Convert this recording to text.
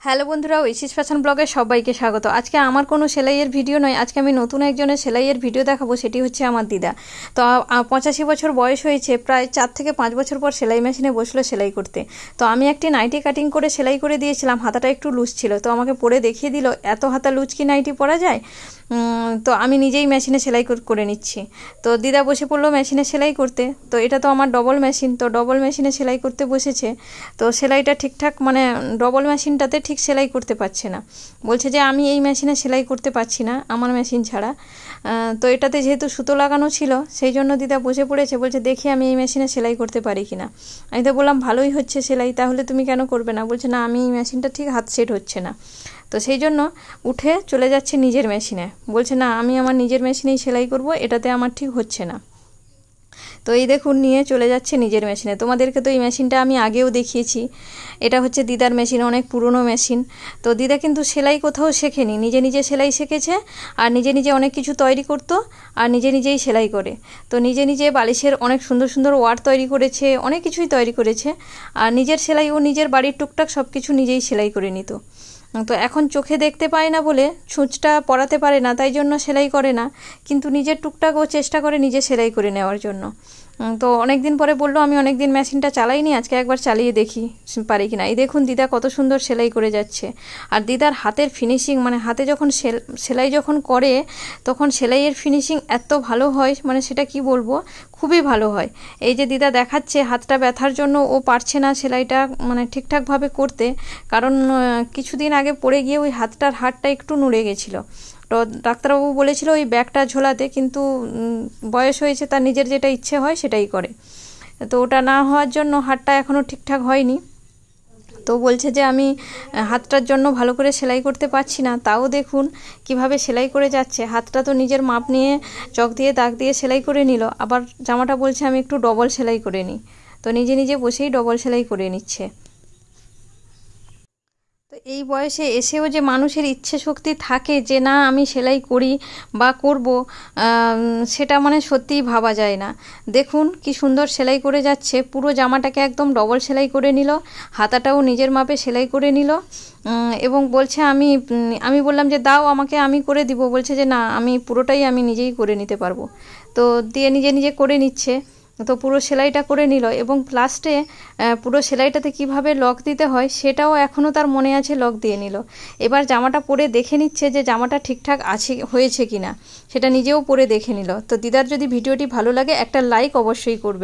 Hello বন্ধুরা, ঐশিস fashion ব্লগে সবাইকে স্বাগত। আজকে আমার কোনো সেলাইয়ের ভিডিও নয়, আজকে আমি নতুন একজনের সেলাইয়ের ভিডিও দেখাবো। সেটি হচ্ছে আমার দিদা। তো 85 বছর বয়স হয়েছে, প্রায় 4 থেকে 5 বছর পর সেলাই মেশিনে বসলো সেলাই করতে। তো আমি একটি নাইটি কাটিং করে সেলাই করে দিয়েছিলাম, হাতাটা একটু লুজ ছিল। তো আমাকে পরে দেখিয়ে দিল এত হাতা লুজ কি নাইটি পরা যায়। তো আমি নিজেই মেশিনে সেলাই করে নিচ্ছি। তো দিদা বসে পড়লো মেশিনে সেলাই করতে। তো এটা তো আমার ডবল মেশিন, তো ডবল মেশিনে সেলাই করতে বসেছে। তো সেলাইটা ঠিকঠাক মানে ডবল মেশিনটাতে ঠিক সেলাই করতে পারছে না, বলছে যে আমি এই মেশিনে সেলাই করতে পারছি না আমার মেশিন ছাড়া। তো এটাতে যেহেতু সুতো লাগানো ছিল সেই জন্য দিদা বসে পড়েছে, বলছে দেখি আমি এই মেশিনে সেলাই করতে পারি কিনা। আমি তো বললাম ভালোই হচ্ছে সেলাই, তাহলে তুমি কেন করবে না? বলছে না, আমি এই মেশিনটা ঠিক হাত সেট হচ্ছে না। তো সেই জন্য উঠে চলে যাচ্ছে নিজের মেশিনে, বলছে না আমি আমার নিজের মেশিনেই সেলাই করব, এটাতে আমার ঠিক হচ্ছে না। তো এই দেখুন নিয়ে চলে যাচ্ছে নিজের মেশিনে। তোমাদেরকে তো এই মেশিনটা আমি আগেও দেখিয়েছি। এটা হচ্ছে দিদার মেশিন, অনেক পুরনো মেশিন। তো দিদা কিন্তু সেলাই কোথাও শেখেনি, নিজে নিজে সেলাই শিখেছে। আর নিজে নিজে অনেক কিছু তৈরি করতো আর নিজে নিজেই সেলাই করে। তো নিজে নিজে বালিশের অনেক সুন্দর সুন্দর ওয়ার তৈরি করেছে, অনেক কিছুই তৈরি করেছে। আর নিজের সেলাই ও নিজের বাড়ির টুকটাক সব কিছু নিজেই সেলাই করে নিত। তো এখন চোখে দেখতে পায় না বলে ছুঁচটা পরাতে পারে না, তাই জন্য সেলাই করে না। কিন্তু নিজের টুকটাক ও চেষ্টা করে নিজে সেলাই করে নেওয়ার জন্য। তো অনেক দিন পরে বললো আমি অনেক দিন মেশিনটা চালাইনি, আজকে একবার চালিয়ে দেখি পারি কিনা। এই দেখুন দিদা কত সুন্দর সেলাই করে যাচ্ছে। আর দিদার হাতের ফিনিশিং, মানে হাতে যখন সেলাই যখন করে তখন সেলাইয়ের ফিনিশিং এত ভালো হয়, মানে সেটা কি বলবো, খুবই ভালো হয়। এই যে দিদা দেখাচ্ছে হাতটা ব্যথার জন্য ও পারছে না সেলাইটা মানে ঠিকঠাকভাবে করতে, কারণ কিছুদিন আগে পড়ে গিয়ে ওই হাতটার হাড়টা একটু নুড়ে গেছিলো। তো ডাক্তারবাবু বলেছিল ওই ব্যাগটা ঝোলাতে, কিন্তু বয়স হয়েছে, তার নিজের যেটা ইচ্ছে হয় সেটাই করে। তো ওটা না হওয়ার জন্য হাতটা এখনও ঠিকঠাক হয়নি। তো বলছে যে আমি হাতটার জন্য ভালো করে সেলাই করতে পারছি না। তাও দেখুন কিভাবে সেলাই করে যাচ্ছে। হাতটা তো নিজের মাপ নিয়ে চক দিয়ে দাগ দিয়ে সেলাই করে নিল, আবার জামাটা বলছে আমি একটু ডবল সেলাই করে নিই। তো নিজে নিজে বসেই ডবল সেলাই করে নিচ্ছে। তো এই বয়সে এসেও যে মানুষের ইচ্ছে শক্তি থাকে যে না আমি সেলাই করি বা করব, সেটা মানে সত্যিই ভাবা যায় না। দেখুন কি সুন্দর সেলাই করে যাচ্ছে, পুরো জামাটাকে একদম ডবল সেলাই করে নিল, হাতাটাও নিজের মাপে সেলাই করে নিল। এবং বলছে আমি বললাম যে দাও আমাকে, আমি করে দিব। বলছে যে না, আমি পুরোটাই আমি নিজেই করে নিতে পারবো। তো দিয়ে নিজে নিজে করে নিচ্ছে। তো পুরো সেলাইটা করে নিল এবং লাস্টে পুরো সেলাইটাতে কিভাবে লক দিতে হয় সেটাও এখনও তার মনে আছে, লক দিয়ে নিল। এবার জামাটা পরে দেখে নিচ্ছে যে জামাটা ঠিকঠাক আছে হয়েছে কিনা, সেটা নিজেও পরে দেখে নিল। তো দিদার যদি ভিডিওটি ভালো লাগে একটা লাইক অবশ্যই করবে।